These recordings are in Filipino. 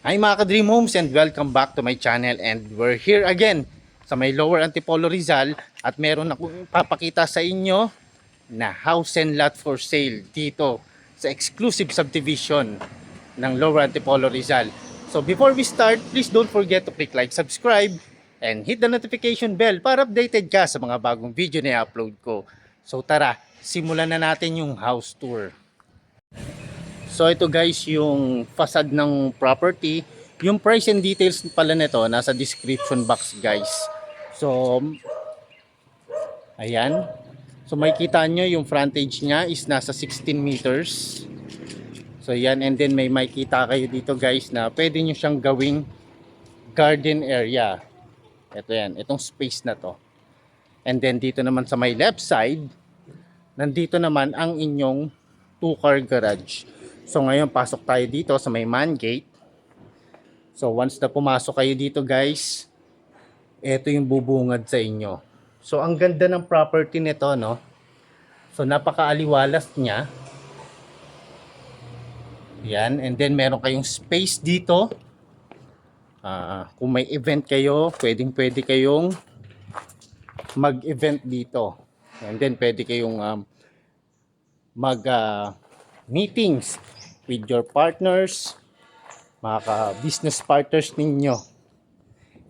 Hi mga ka-Dream Homes and welcome back to my channel, and we're here again sa may Lower Antipolo Rizal at meron akong papakita sa inyo na house and lot for sale dito sa exclusive subdivision ng Lower Antipolo Rizal. So before we start, please don't forget to click like, subscribe and hit the notification bell para updated ka sa mga bagong video na i-upload ko. So tara, simulan na natin yung house tour. So ito guys yung facade ng property. Yung price and details pala nito nasa description box guys. So ayan. So makikita nyo yung frontage niya is nasa 16 meters. So yan, and then may makikita kayo dito guys na pwede nyo siyang gawing garden area. Ito yan, itong space na to. And then dito naman sa may left side, nandito naman ang inyong 2-car garage. So ngayon pasok tayo dito sa may man gate. So once na pumasok kayo dito guys, ito yung bubungad sa inyo. So ang ganda ng property nito, no? So napakaaliwalas niya. Yan, and then meron kayong space dito. Kung may event kayo, pwede kayong mag-event dito. And then pwede kayong meetings with your partners, mga business partners ninyo.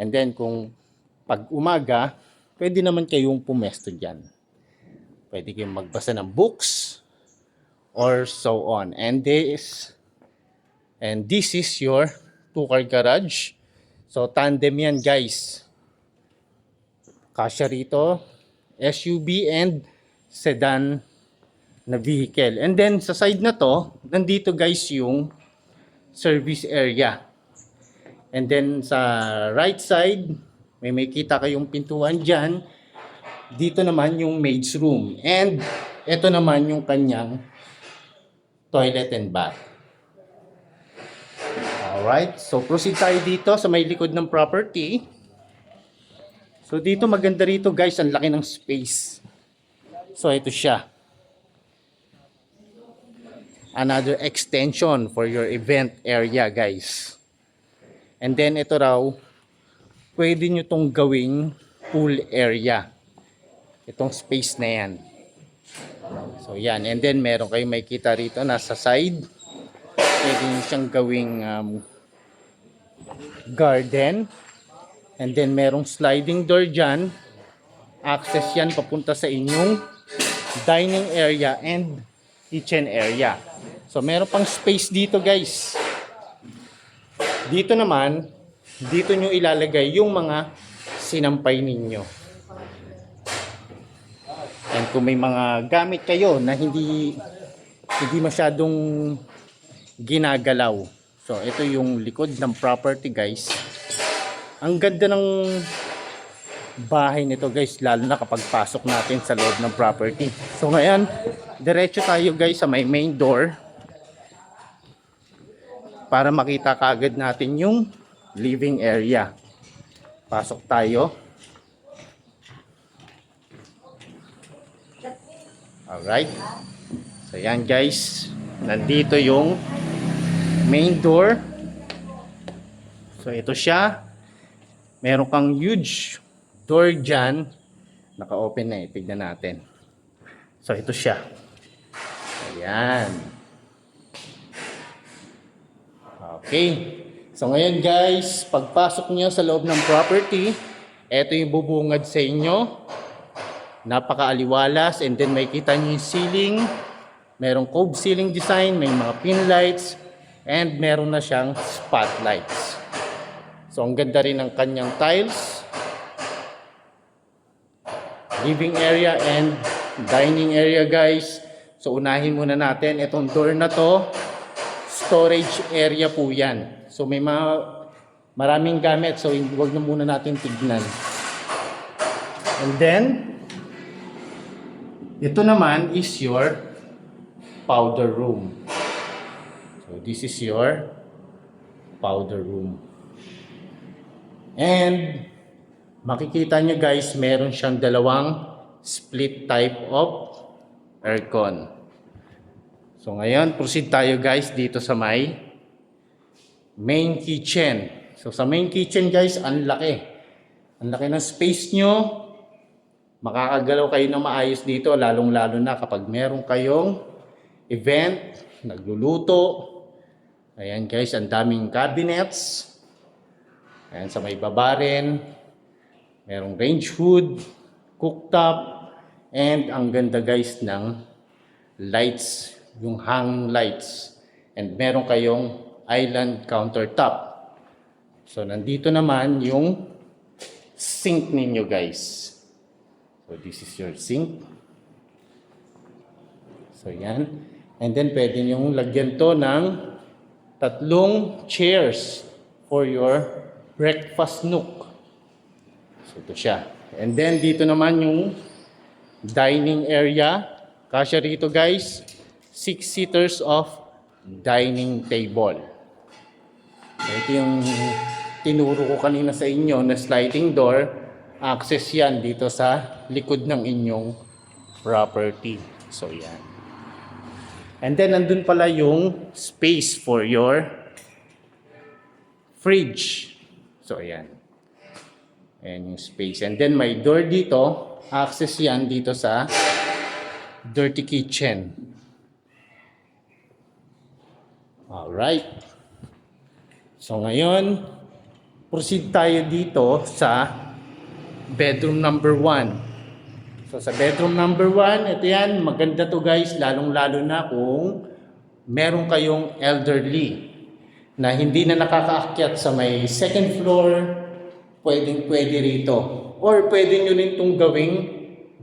And then kung pag umaga, pwede naman kayong pumesto dyan. Pwede kayong magbasa ng books or so on. And this is your 2-car garage. So tandem yan guys. Kasya rito, SUV and sedan na vehicle. And then sa side na to, nandito guys yung service area. And then sa right side, may makita kayong pintuan dyan. Dito naman yung maid's room. And ito naman yung kanyang toilet and bath. Alright, so proceed tayo dito sa may likod ng property. So dito maganda rito guys, ang laki ng space. So ito siya. Another extension for your event area guys. And then ito raw, pwede nyo tong gawing pool area. Itong space na yan. So yan, and then meron kayong makikita rito nasa side. Pwede nyo siyang gawing garden. And then merong sliding door dyan. Access yan papunta sa inyong dining area and kitchen area. So meron pang space dito guys. Dito naman, dito nyo ilalagay yung mga sinampay ninyo. And kung may mga gamit kayo na hindi masyadong ginagalaw. So ito yung likod ng property guys. Ang ganda ng bahay nito guys, lalo na kapag pasok natin sa loob ng property. So ngayon, diretso tayo guys sa may main door para makita kaagad natin yung living area. Pasok tayo. Alright. So yan guys, nandito yung main door. So ito siya. Meron kang huge door dyan. Naka-open na eh. Tignan natin. So ito siya. Ayan. Okay. So ngayon guys, pagpasok nyo sa loob ng property, ito yung bubungad sa inyo. Napakaaliwalas, and then may kita nyo yung ceiling. Merong cove ceiling design, may mga pin lights, and meron na siyang spotlights. So ang ganda rin ng kanyang tiles. Living area and dining area guys. So unahin muna natin itong door na to. Storage area po yan. So may maraming gamit, so huwag na muna natin tignan. And then ito naman is your powder room. So this is your powder room. And makikita nyo guys, meron siyang dalawang split type of aircon. So ngayon, proceed tayo guys dito sa may main kitchen. So sa main kitchen guys, ang laki. Ang laki ng space nyo. Makakagalaw kayo na maayos dito, lalong-lalo na kapag meron kayong event, nagluluto. Ayan guys, ang daming cabinets. Ayan, sa may baba rin. Merong range hood, cooktop, and ang ganda guys ng lights, yung hang lights. And meron kayong island countertop. So nandito naman yung sink ninyo guys. So this is your sink. So yan. And then pwede nyo lagyan to ng 3 chairs for your breakfast nook. So ito siya. And then dito naman yung dining area. Kasya rito guys, 6 seaters of dining table. So ito yung tinuro ko kanina sa inyo na sliding door. Access yan dito sa likod ng inyong property. So yan. And then nandun pala yung space for your fridge. So yan. Ayan yung space. And then may door dito. Access yan dito sa dirty kitchen. Alright. So ngayon, proceed tayo dito sa bedroom number 1. So sa bedroom number 1, ito yan, maganda to guys, lalong-lalo na kung meron kayong elderly na hindi na nakakaakyat sa may second floor, pwede rito. Or pwede nyo rin itong gawing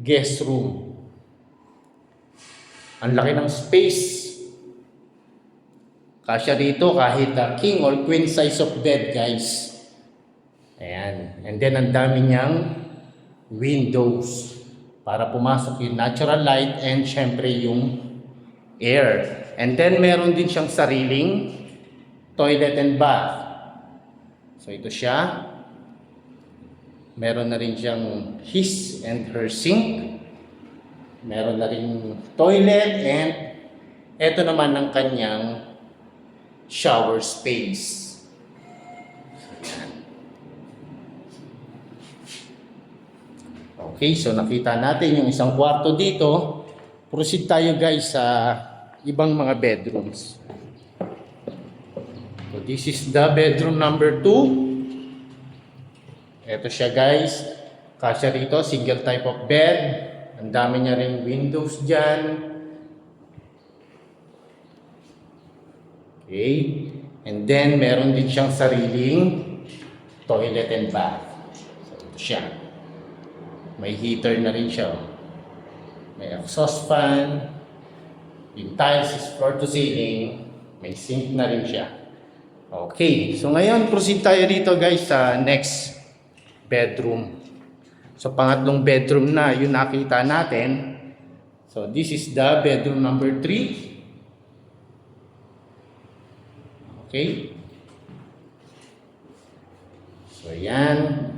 guest room. Ang laki ng space. Kasya rito kahit king or queen size of bed guys. Ayan. And then ang dami niyang windows para pumasok yung natural light and syempre yung air. And then meron din siyang sariling toilet and bath. So ito siya. Meron na rin siyang his and her sink. Meron na rin toilet and ito naman ang kanyang shower space. Okay, so nakita natin yung isang kwarto dito. Proceed tayo guys sa ibang mga bedrooms. So this is the bedroom number 2. Ito siya guys. Kasya rito, single type of bed. Ang dami niya ring windows dyan. Okay. And then meron din siyang sariling toilet and bath. So ito siya. May heater na rin siya. May exhaust fan. Yung tiles is floor to ceiling. May sink na rin siya. Okay. So ngayon, proceed tayo dito guys sa next bedroom. So pangatlong bedroom na yung nakita natin. So this is the bedroom number 3. Okay. So yan.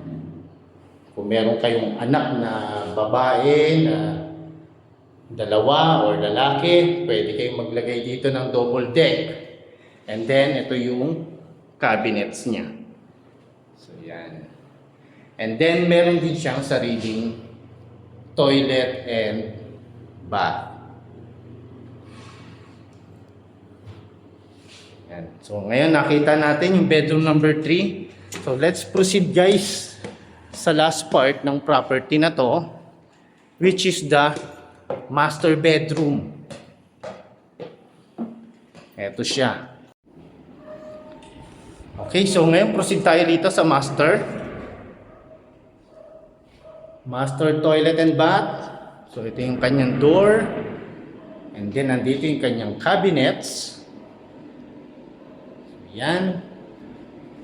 Kung meron kayong anak na babae na dalawa or lalaki, pwede kayong maglagay dito ng double deck. And then, ito yung cabinets niya. So, yan. And then, meron din siyang sariling toilet and bath. Yan. So, ngayon nakita natin yung bedroom number 3. So, let's proceed guys sa last part ng property na to, which is the master bedroom. Ito siya. Okay, so ngayon proceed tayo dito sa master toilet and bath. So ito yung kanyang door. And then nandito yung kanyang cabinets. So, yan.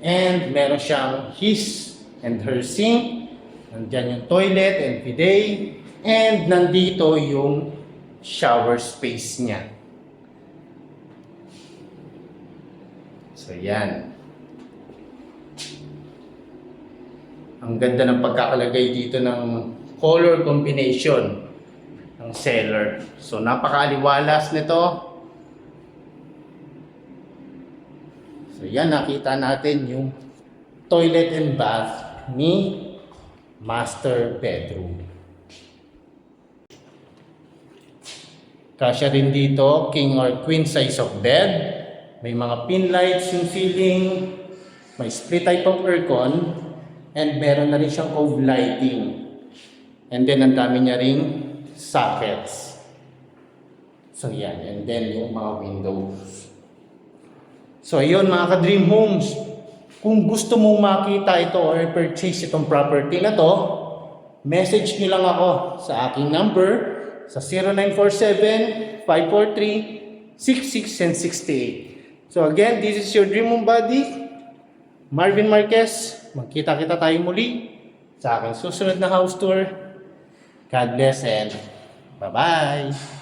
And meron siyang his and her sink. Nandyan yung toilet and bidet. And nandito yung shower space niya. So yan. Ang ganda ng pagkakalagay dito ng color combination ng seller. So napakaaliwalas nito. So yan, nakita natin yung toilet and bath ni master bedroom. Kasya rin dito, king or queen size of bed. May mga pin lights yung ceiling. May split type of aircon. And meron na rin siyang cove lighting. And then, ang dami niya ring sockets. So, yan. And then, yung mga windows. So, ayun mga ka-dream homes. Kung gusto mong makita ito or purchase itong property na to, message nyo lang ako sa aking number sa 0947-543-6668. So again, this is your Dream Home Buddy, Marvin Marquez. Magkita-kita tayo muli sa aking susunod na house tour. God bless and bye-bye!